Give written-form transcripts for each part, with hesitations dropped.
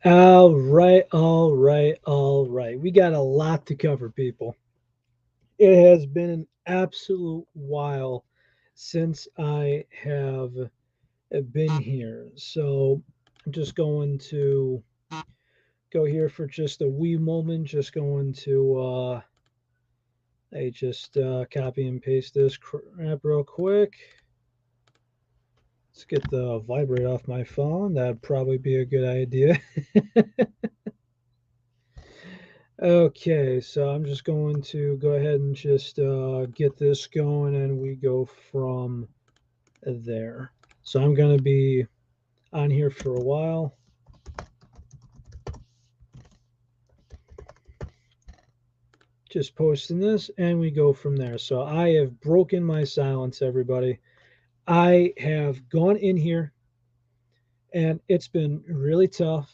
All right, all right, all right. We got a lot to cover, people. It has been an absolute while since I have been here. So I'm just going to go here for just a wee moment. Just going to I just copy and paste this crap real quick. Let's get the vibrate off my phone. That'd probably be a good idea. Okay, so I'm just going to go ahead and just get this going and we go from there. So I'm going to be on here for a while, just posting this, and we go from there. So I have broken my silence, everybody. I have gone in here and it's been really tough.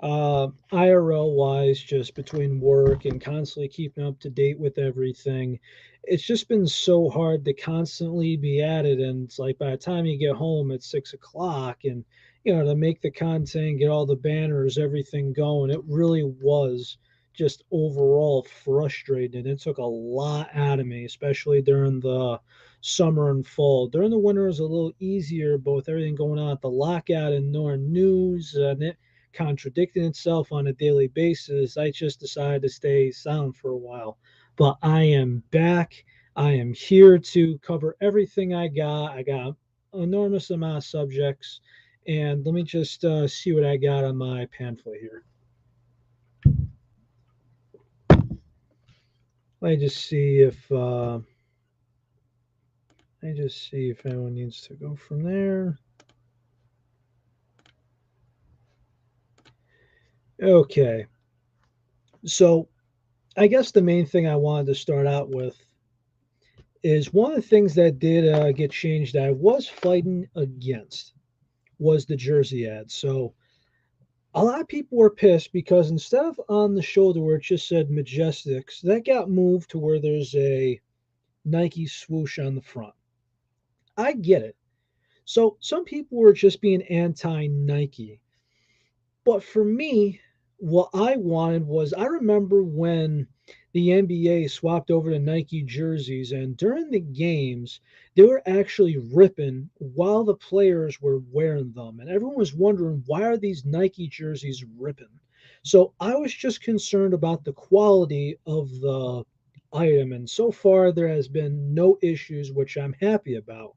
IRL wise, just between work and constantly keeping up to date with everything, it's just been so hard to constantly be at it. And it's like by the time you get home at 6 o'clock and, to make the content, get all the banners, everything going, it really was just overall frustrating. It took a lot out of me, especially during the summer and fall. During the winter, it was a little easier, but with everything going on at the lockout and no news and it contradicting itself on a daily basis, I just decided to stay silent for a while. But I am back. I am here to cover everything I got. I got an enormous amount of subjects. And let me just see what I got on my pamphlet here. Let me just see if anyone needs to go from there. Okay, so I guess the main thing I wanted to start out with is one of the things that did get changed that I was fighting against was the jersey ad. So a lot of people were pissed because instead of on the shoulder where it just said Majestics, that got moved to where there's a Nike swoosh on the front. I get it. So some people were just being anti Nike. But for me, what I wanted was I remember when the NBA swapped over to Nike jerseys, and during the games, they were actually ripping while the players were wearing them. And everyone was wondering, why are these Nike jerseys ripping? So I was just concerned about the quality of the item. And so far, there has been no issues, which I'm happy about.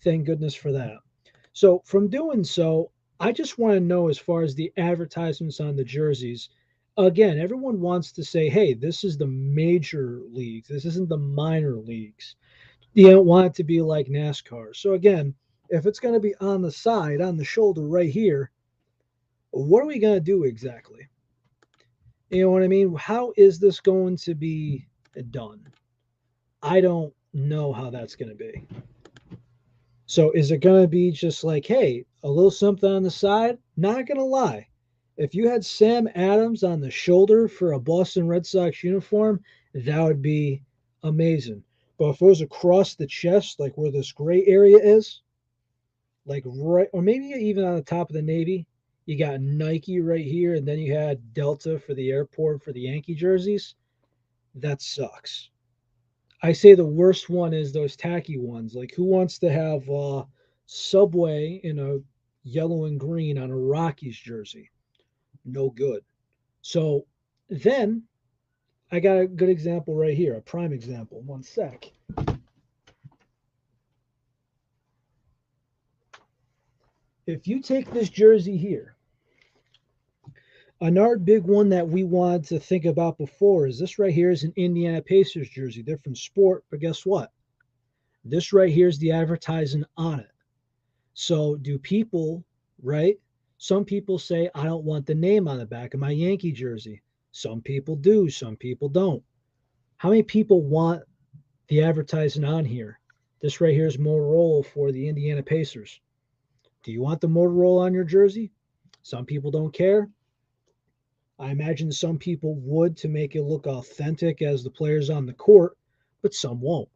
Thank goodness for that. So, from doing so, I just want to know as far as the advertisements on the jerseys. Again, everyone wants to say, hey, this is the major leagues. This isn't the minor leagues. You don't want it to be like NASCAR. So, again, if it's going to be on the side, on the shoulder right here, what are we going to do exactly? You know what I mean? How is this going to be done? I don't know how that's going to be. So is it going to be just like, hey, a little something on the side? Not going to lie. If you had Sam Adams on the shoulder for a Boston Red Sox uniform, that would be amazing. But if it was across the chest, like where this gray area is, like right, or maybe even on the top of the Navy, you got Nike right here, and then you had Delta for the airport for the Yankee jerseys. That sucks. I say the worst one is those tacky ones. Like, who wants to have Subway in a yellow and green on a Rockies jersey? No good. So then I got a good example right here, a prime example. One sec. If you take this jersey here, another big one that we wanted to think about before is this right here is an Indiana Pacers jersey, different sport, but guess what? This right here is the advertising on it. So, do people, right? Some people say, I don't want the name on the back of my Yankee jersey. Some people do, some people don't. How many people want the advertising on here? This right here is Motorola for the Indiana Pacers. Do you want the Motorola on your jersey? Some people don't care. I imagine some people would to make it look authentic as the players on the court, but some won't.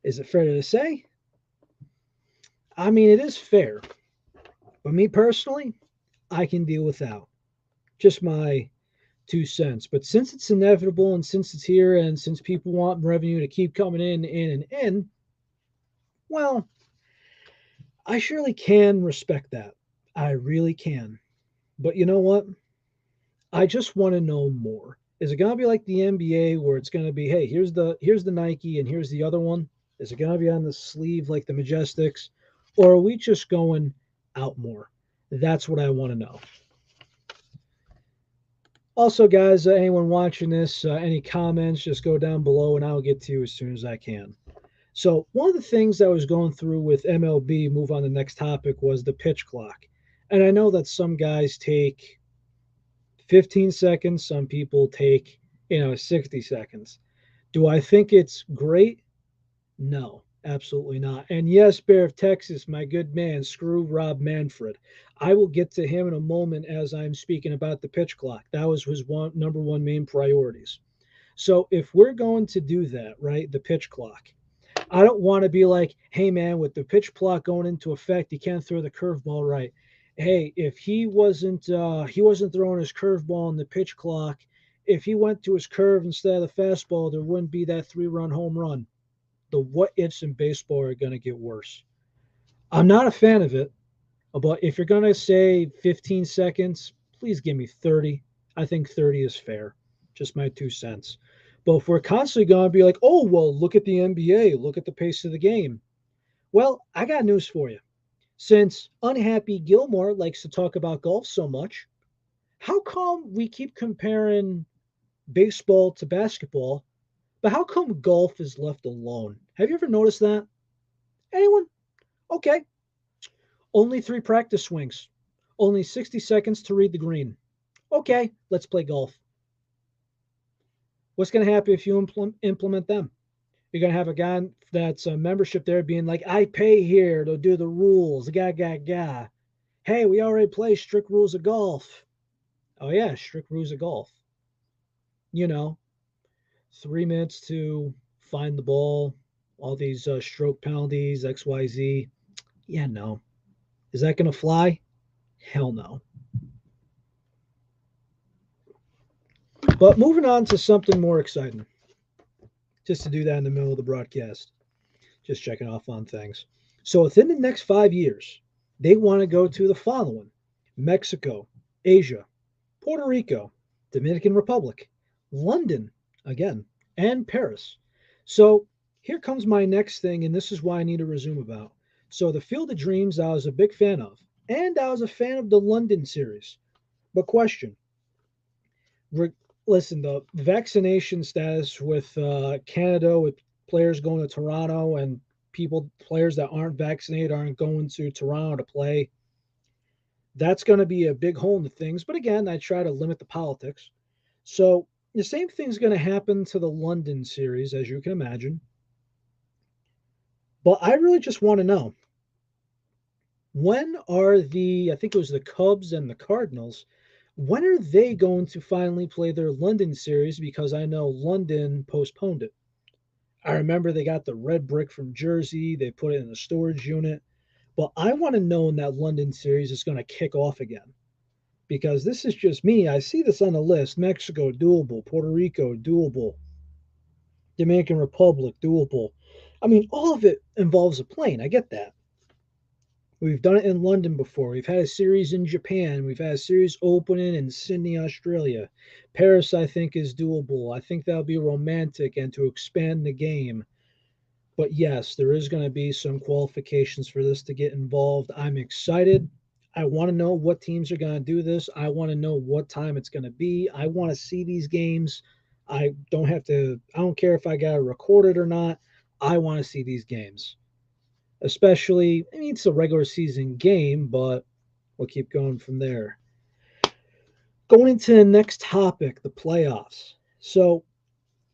Is it fair to say? I mean, it is fair. But me personally, I can deal without. Just my 2 cents. But since it's inevitable and since it's here and since people want revenue to keep coming in, and in, well, I surely can respect that. I really can. But you know what? I just want to know more. Is it going to be like the NBA where it's going to be, hey, here's the Nike and here's the other one? Is it going to be on the sleeve like the Majestics, or are we just going out more? That's what I want to know. Also, guys, anyone watching this, any comments, just go down below and I'll get to you as soon as I can. So, one of the things I was going through with MLB, move on to the next topic, was the pitch clock. And I know that some guys take 15 seconds, some people take, 60 seconds. Do I think it's great? No, absolutely not. And yes, Bear of Texas, my good man, screw Rob Manfred. I will get to him in a moment as I'm speaking about the pitch clock. That was his number one main priorities. So if we're going to do that, right, the pitch clock, I don't want to be like, hey man, with the pitch clock going into effect, you can't throw the curveball right. Hey, if he wasn't throwing his curveball in the pitch clock, if he went to his curve instead of the fastball, there wouldn't be that 3-run home run. The what ifs in baseball are going to get worse. I'm not a fan of it, but if you're going to say 15 seconds, please give me 30. I think 30 is fair. Just my 2 cents. But if we're constantly going to be like, oh, well, look at the NBA, look at the pace of the game. Well, I got news for you. Since Unhappy Gilmore likes to talk about golf so much, how come we keep comparing baseball to basketball, but how come golf is left alone? Have you ever noticed that? Anyone? Okay. Only 3 practice swings. Only 60 seconds to read the green. Okay, let's play golf. What's going to happen if you implement them? You're going to have a guy that's a membership there being like, I pay here to do the rules. Ga. Hey, we already play strict rules of golf. Oh, yeah, strict rules of golf. You know, 3 minutes to find the ball, all these stroke penalties, XYZ. Yeah, no. Is that going to fly? Hell no. But moving on to something more exciting, just to do that in the middle of the broadcast, just checking off on things. So within the next 5 years, they want to go to the following: Mexico, Asia, Puerto Rico, Dominican Republic, London again, and Paris. So here comes my next thing, and this is why I need to resume about. So the Field of Dreams, I was a big fan of, and I was a fan of the London series. But question: listen, the vaccination status with Canada, with players going to Toronto and players that aren't vaccinated aren't going to Toronto to play. That's going to be a big hole in the things. But again, I try to limit the politics. So the same thing's going to happen to the London series, as you can imagine. But I really just want to know, when are I think it was the Cubs and the Cardinals, when are they going to finally play their London series? Because I know London postponed it. I remember they got the red brick from Jersey, they put it in a storage unit. But I want to know when that London series is going to kick off again. Because this is just me. I see this on the list: Mexico, doable; Puerto Rico, doable; Dominican Republic, doable. I mean, all of it involves a plane. I get that. We've done it in London before. We've had a series in Japan. We've had a series opening in Sydney, Australia. Paris, I think, is doable. I think that'll be romantic and to expand the game. But yes, there is going to be some qualifications for this to get involved. I'm excited. I want to know what teams are going to do this. I want to know what time it's going to be. I want to see these games. I don't care if I got to record it or not. I want to see these games. Especially, I mean, it's a regular season game, but we'll keep going from there. Going into the next topic, the playoffs. So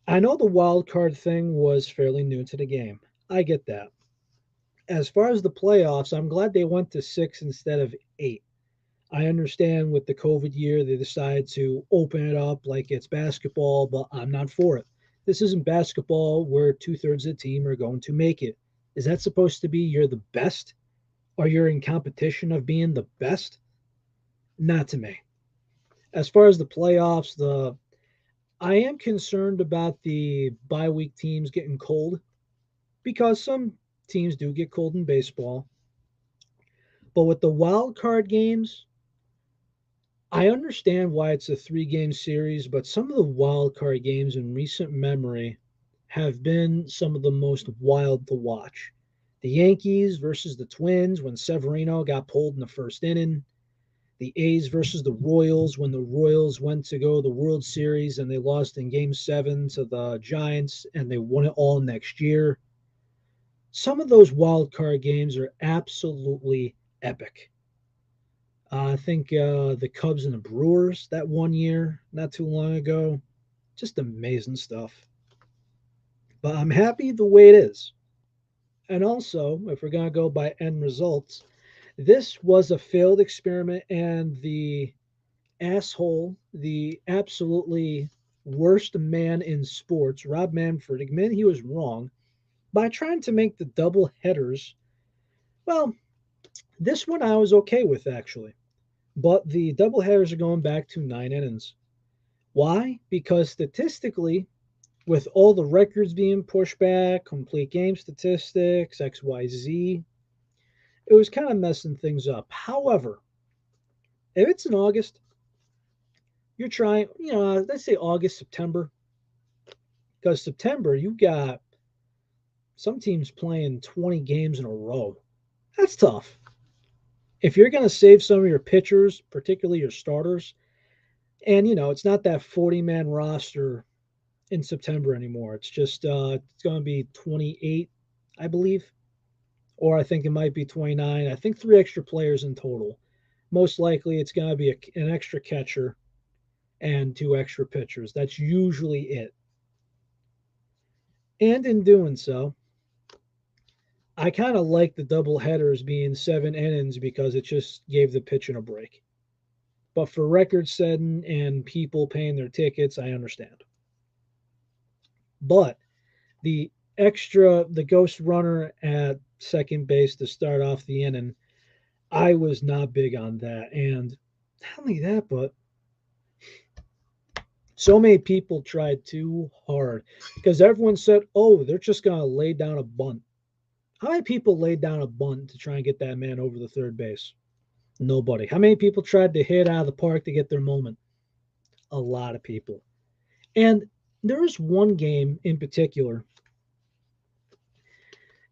I know the wild card thing was fairly new to the game. I get that. As far as the playoffs, I'm glad they went to 6 instead of 8. I understand with the COVID year, they decided to open it up like it's basketball, but I'm not for it. This isn't basketball where 2/3 of the team are going to make it. Is that supposed to be you're the best? Or you're in competition of being the best? Not to me. As far as the playoffs, the I am concerned about the bye week teams getting cold because some teams do get cold in baseball. But with the wild card games, I understand why it's a 3 game series, but some of the wild card games in recent memory have been some of the most wild to watch. The Yankees versus the Twins when Severino got pulled in the first inning. The A's versus the Royals when the Royals went to go to the World Series and they lost in Game 7 to the Giants and they won it all next year. Some of those wild card games are absolutely epic. I think the Cubs and the Brewers that 1 year, not too long ago, just amazing stuff. But I'm happy the way it is. And also, if we're going to go by end results, this was a failed experiment, and the asshole, the absolutely worst man in sports, Rob Manfred, admitted he was wrong by trying to make the double headers. Well, this one I was okay with actually, but the double headers are going back to 9 innings. Why? Because statistically, with all the records being pushed back, complete game statistics, XYZ, it was kind of messing things up. However, if it's in August, you're trying, let's say August, September, because September, you got some teams playing 20 games in a row. That's tough. If you're going to save some of your pitchers, particularly your starters, and it's not that 40-man roster in September anymore. It's just it's going to be 28, I believe, or I think it might be 29. I think 3 extra players in total. Most likely, it's going to be an extra catcher and 2 extra pitchers. That's usually it. And in doing so, I kind of like the double headers being 7 innings because it just gave the pitching a break. But for record setting and people paying their tickets, I understand. But the ghost runner at second base to start off the inning, I was not big on that. And not only that, but so many people tried too hard because everyone said, oh, they're just going to lay down a bunt. How many people laid down a bunt to try and get that man over the third base? Nobody. How many people tried to hit out of the park to get their moment? A lot of people. And there was one game in particular.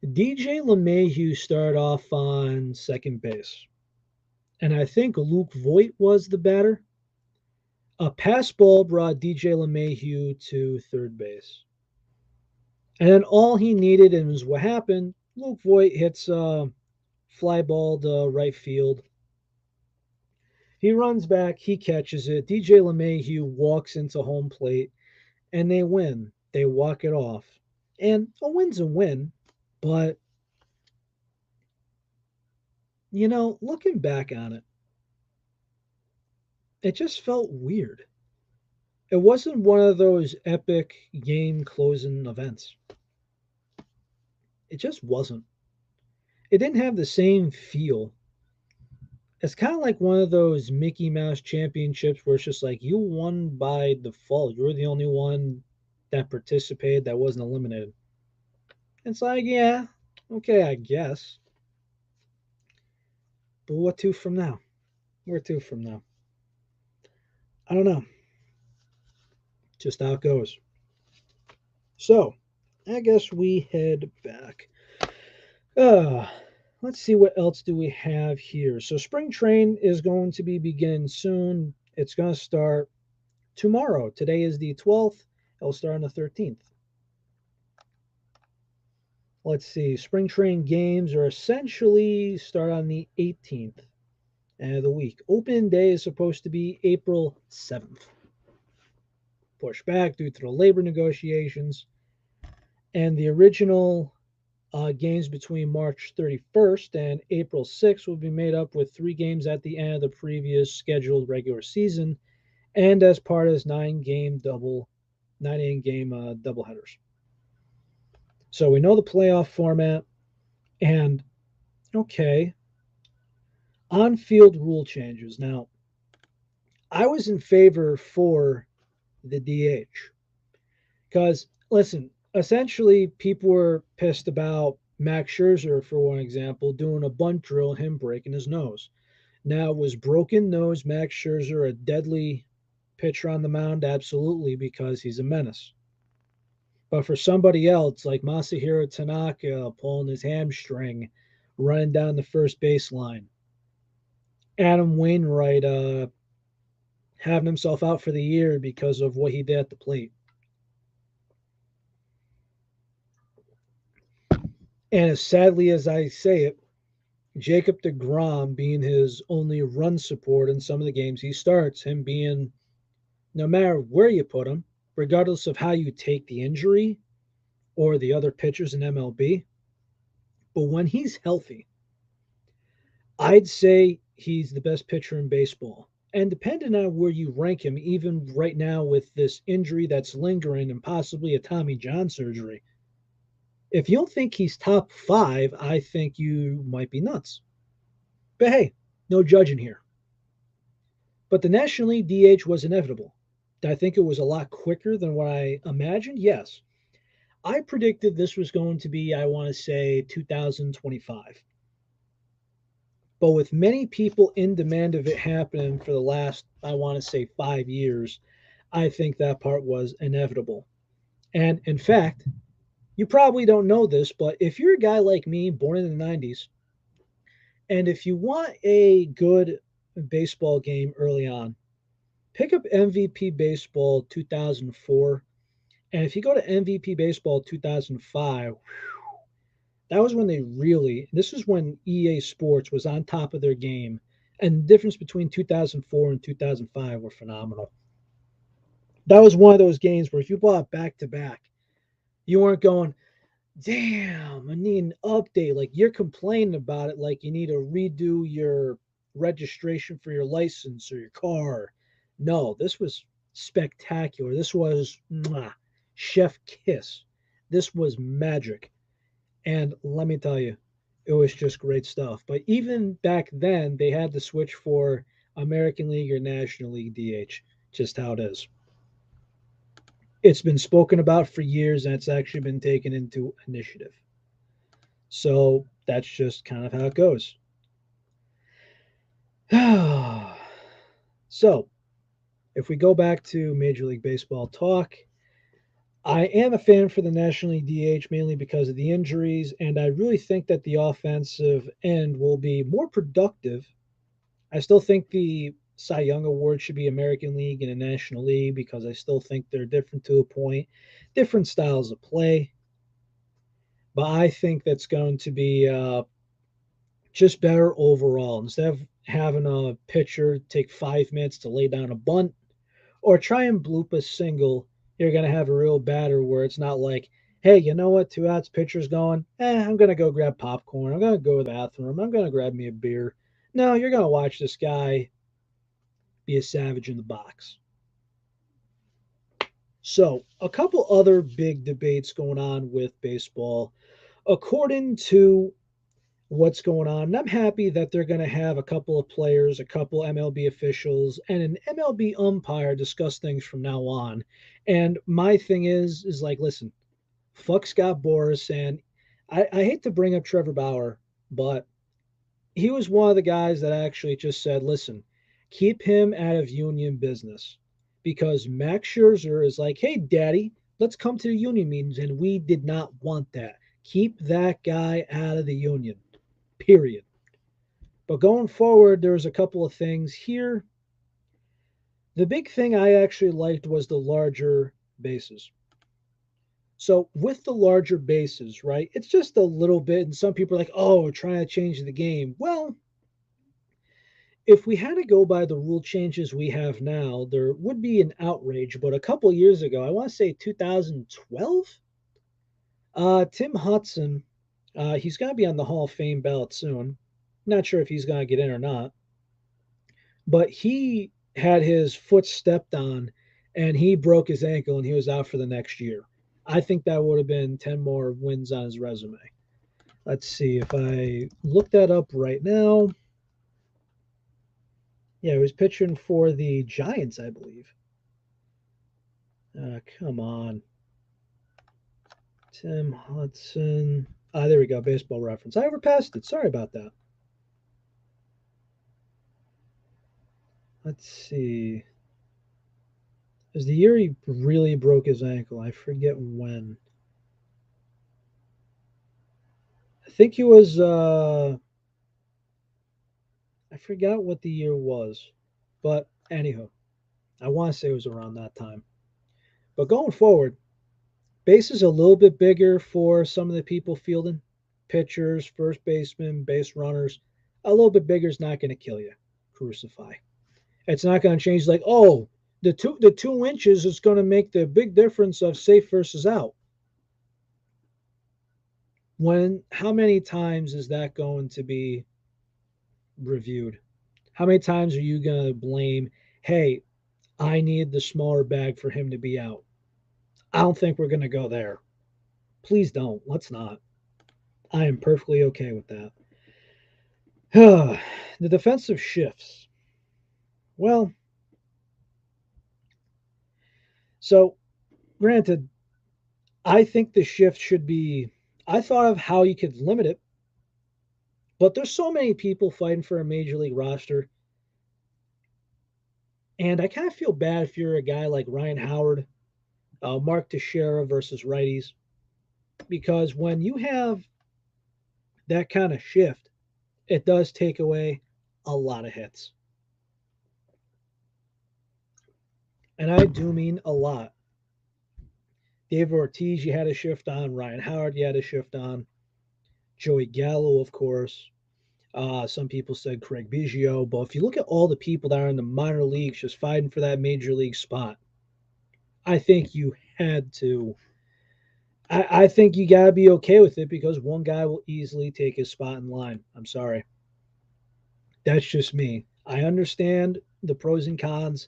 DJ LeMahieu started off on second base, and I think Luke Voigt was the batter. A pass ball brought DJ LeMahieu to third base. And then all he needed, and was what happened, Luke Voigt hits a fly ball to right field. He runs back, he catches it. DJ LeMahieu walks into home plate, and they win. They walk it off. And a win's a win, but, looking back on it, it just felt weird. It wasn't one of those epic game closing events. It just wasn't. It didn't have the same feel. It's kind of like one of those Mickey Mouse championships where it's just like you won by default. You were the only one that participated that wasn't eliminated. It's like, yeah, okay, I guess. But what to from now? Where to from now? I don't know. Just how it goes. So, I guess we head back. Uh, let's see what else do we have here. So spring train is going to be beginning soon. It's going to start tomorrow. Today is the 12th. It'll start on the 13th. Let's see. Spring train games are essentially start on the 18th of the week. Opening day is supposed to be April 7th. Pushed back due to the labor negotiations. And the original games between March 31st and April 6th will be made up with 3 games at the end of the previous scheduled regular season, and as part of this 9 inning game doubleheaders. So we know the playoff format, and okay, on-field rule changes. Now, I was in favor for the DH because, listen, essentially people were pissed about Max Scherzer, for one example, doing a bunt drill and him breaking his nose. Now, was broken nose Max Scherzer a deadly pitcher on the mound? Absolutely, because he's a menace. But for somebody else, like Masahiro Tanaka pulling his hamstring, running down the first baseline, Adam Wainwright having himself out for the year because of what he did at the plate. And as sadly as I say it, Jacob DeGrom being his only run support in some of the games he starts, him being no matter where you put him, regardless of how you take the injury or the other pitchers in MLB, but when he's healthy, I'd say he's the best pitcher in baseball. And depending on where you rank him, even right now with this injury that's lingering and possibly a Tommy John surgery, if you don't think he's top five, I think you might be nuts. But hey, no judging here. But the National League DH was inevitable. Did I think it was a lot quicker than what I imagined? Yes. I predicted this was going to be, I want to say, 2025. But with many people in demand of it happening for the last, I want to say, 5 years, I think that part was inevitable. And in fact, you probably don't know this, but if you're a guy like me, born in the 90s, and if you want a good baseball game early on, pick up MVP Baseball 2004. And if you go to MVP Baseball 2005, that was when they really, this is when EA Sports was on top of their game. And the difference between 2004 and 2005 were phenomenal. That was one of those games where if you bought back to back, you weren't going, damn, I need an update. Like you're complaining about it, like you need to redo your registration for your license or your car. No, this was spectacular. This was chef kiss. This was magic. And let me tell you, it was just great stuff. But even back then, they had to switch for American League or National League DH, just how it is. It's been spoken about for years and it's actually been taken into initiative. So that's just kind of how it goes. So if we go back to Major League Baseball talk, I am a fan for the National League DH mainly because of the injuries, and I really think that the offensive end will be more productive. I still think the Cy Young Award should be American League and a National League because I still think they're different to a point, different styles of play. But I think that's going to be just better overall. Instead of having a pitcher take 5 minutes to lay down a bunt or try and bloop a single, you're going to have a real batter where it's not like, hey, you know what? 2 outs, pitcher's going, I'm going to go grab popcorn. I'm going to go to the bathroom. I'm going to grab me a beer. No, you're going to watch this guy be a savage in the box. So, a couple other big debates going on with baseball. According to what's going on. And I'm happy that they're going to have a couple of players, a couple MLB officials, and an MLB umpire discuss things from now on. And my thing is like, listen, fuck Scott Boras, and I hate to bring up Trevor Bauer, but he was one of the guys that actually just said, listen, keep him out of union business. Because Max Scherzer is like, hey, daddy, let's come to the union meetings. And we did not want that. Keep that guy out of the union, period. But going forward, there's a couple of things here. The big thing I actually liked was the larger bases. So with the larger bases, right, it's just a little bit, and some people are like, oh, we're trying to change the game. Well, if we had to go by the rule changes we have now, there would be an outrage. But a couple years ago, I want to say 2012, Tim Hudson, he's going to be on the Hall of Fame ballot soon. Not sure if he's going to get in or not, but he had his foot stepped on and he broke his ankle and he was out for the next year. I think that would have been 10 more wins on his resume. Let's see if I look that up right now. Yeah, he was pitching for the Giants, I believe. Come on. Tim Hudson. Ah, there we go. Baseball reference. I overpassed it. Sorry about that. Let's see. It was the year he really broke his ankle. I forget when. I think he was I forgot what the year was. But anyhow, I want to say it was around that time. But going forward, base is a little bit bigger for some of the people fielding. Pitchers, first basemen, base runners. A little bit bigger is not going to kill you. Crucify. It's not going to change like, oh, the 2 inches is going to make the big difference of safe versus out. When how many times is that going to be reviewed? How many times are you going to blame, hey, I need the smaller bag for him to be out? I don't think we're going to go there. Please don't. Let's not. I am perfectly okay with that. The defensive shifts. Well, so granted, I think the shift should be. I thought of how you could limit it, but there's so many people fighting for a major league roster, and I kind of feel bad if you're a guy like Ryan Howard, Mark Teixeira versus righties, because when you have that kind of shift, it does take away a lot of hits, and I do mean a lot. David Ortiz, you had a shift on. Ryan Howard, you had a shift on. Joey Gallo, of course. Some people said Craig Biggio, but if you look at all the people that are in the minor leagues just fighting for that major league spot, I think you had to. I think you got to be okay with it because one guy will easily take his spot in line. I'm sorry. That's just me. I understand the pros and cons,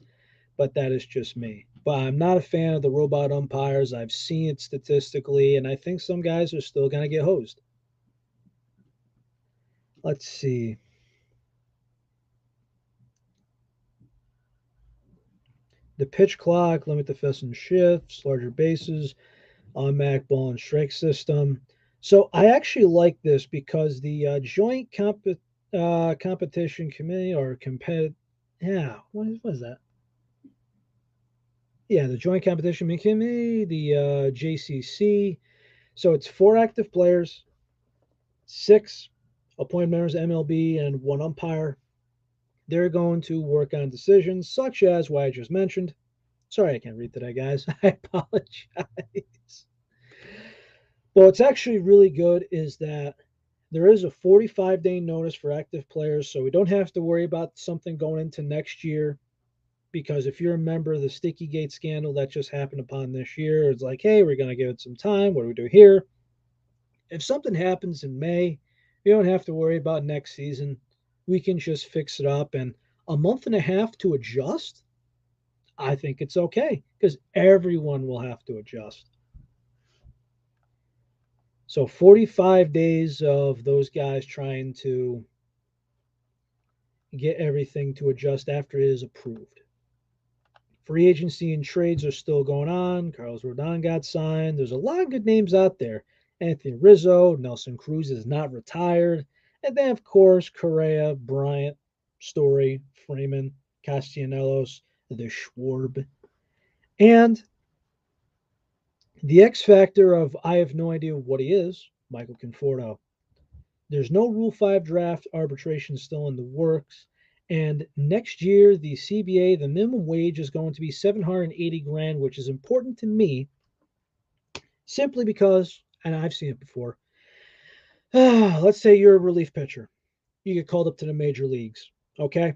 but that is just me. But I'm not a fan of the robot umpires. I've seen it statistically, and I think some guys are still going to get hosed. Let's see. The pitch clock, limit the fist and shifts, larger bases, automatic ball and strike system. So I actually like this because the joint competition committee or compet, yeah, what is that? Yeah, the joint competition committee, the JCC. So it's 4 active players, 6 appointed members of MLB, and 1 umpire. They're going to work on decisions such as what I just mentioned. Sorry, I can't read today, guys. I apologize. Well, what's actually really good is that there is a 45-day notice for active players, so we don't have to worry about something going into next year. Because if you remember the Sticky Gate scandal that just happened upon this year, it's like, hey, we're going to give it some time. What do we do here? If something happens in May, we don't have to worry about next season. We can just fix it up. And a month and a half to adjust, I think it's okay because everyone will have to adjust. So 45 days of those guys trying to get everything to adjust after it is approved. Free agency and trades are still going on. Carlos Rodon got signed. There's a lot of good names out there. Anthony Rizzo, Nelson Cruz is not retired. And then, of course, Correa, Bryant, Story, Freeman, Castellanos, the Schwarb. And the X factor of I have no idea what he is, Michael Conforto. There's no Rule 5 draft arbitration still in the works. And next year, the CBA, the minimum wage is going to be 780 grand, which is important to me simply because, and I've seen it before. Let's say you're a relief pitcher. You get called up to the major leagues. Okay.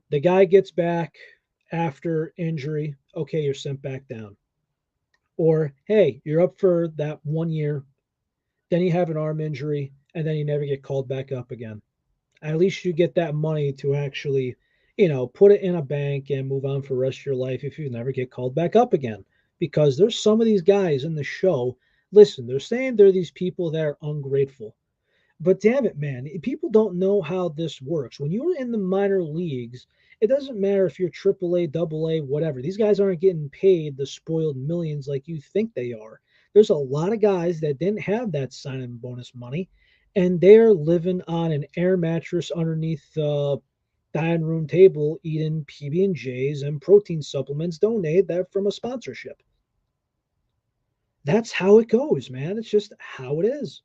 The guy gets back after injury. Okay, you're sent back down. Or, hey, you're up for that 1 year. Then you have an arm injury, and then you never get called back up again. At least you get that money to actually, put it in a bank and move on for the rest of your life if you never get called back up again. Because there's some of these guys in the show, listen, they're saying they're these people that are ungrateful. But damn it, man, people don't know how this works. When you're in the minor leagues, it doesn't matter if you're AAA, AA, whatever. These guys aren't getting paid the spoiled millions like you think they are. There's a lot of guys that didn't have that signing bonus money, and they're living on an air mattress underneath the dining room table, eating PB&Js and protein supplements donated that from a sponsorship. That's how it goes, man. It's just how it is.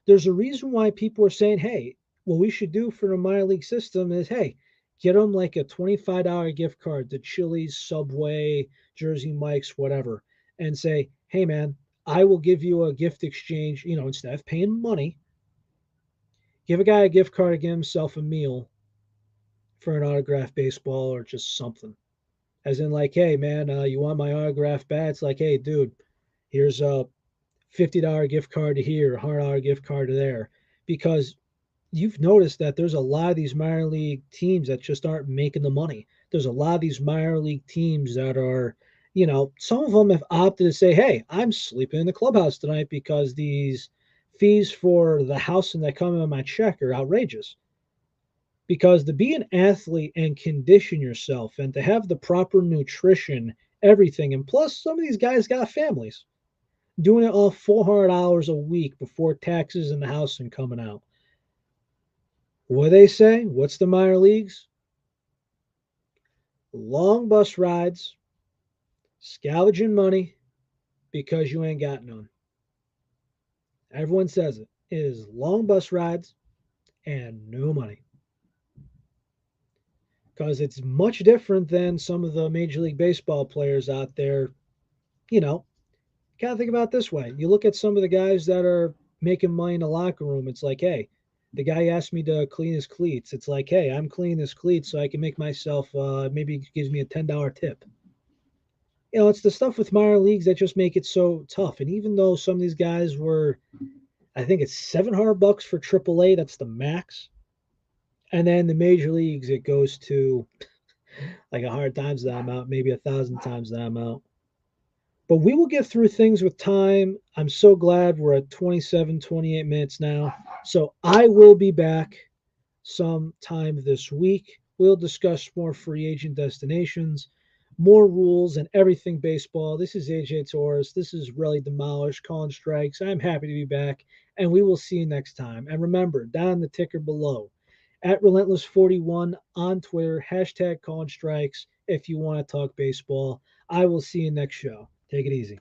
There's a reason why people are saying, hey, what we should do for the minor league system is, hey, get them like a $25 gift card to Chili's, Subway, Jersey Mike's, whatever, and say, hey, man, I will give you a gift exchange, instead of paying money, give a guy a gift card to get himself a meal for an autographed baseball or just something. As in, like, hey, man, you want my autographed bat? It's like, hey, dude, here's a $50 gift card to here, a $100 gift card to there. Because you've noticed that there's a lot of these minor league teams that just aren't making the money. There's a lot of these minor league teams that are, some of them have opted to say, hey, I'm sleeping in the clubhouse tonight because these fees for the housing that come in my check are outrageous. Because to be an athlete and condition yourself and to have the proper nutrition, everything, and plus some of these guys got families doing it all 400 hours a week before taxes and the housing coming out. What do they say? What's the minor leagues? Long bus rides, scavenging money because you ain't got none. Everyone says it. It is long bus rides and no money. Because it's much different than some of the Major League Baseball players out there. You know, kind of think about it this way. You look at some of the guys that are making money in the locker room. It's like, hey, the guy asked me to clean his cleats. It's like, hey, I'm cleaning his cleats so I can make myself maybe gives me a $10 tip. It's the stuff with minor leagues that just make it so tough. And even though some of these guys were, I think it's $700 for AAA, that's the max. And then the major leagues, it goes to like 100 times that amount, maybe 1,000 times that amount. But we will get through things with time. I'm so glad we're at 27, 28 minutes now. So I will be back sometime this week. We'll discuss more free agent destinations, more rules, and everything baseball. This is AJ Torres. This is Really Demolished, calling strikes. I'm happy to be back, and we will see you next time. And remember, down the ticker below, at Relentless41 on Twitter, hashtag calling strikes if you want to talk baseball. I will see you next show. Take it easy.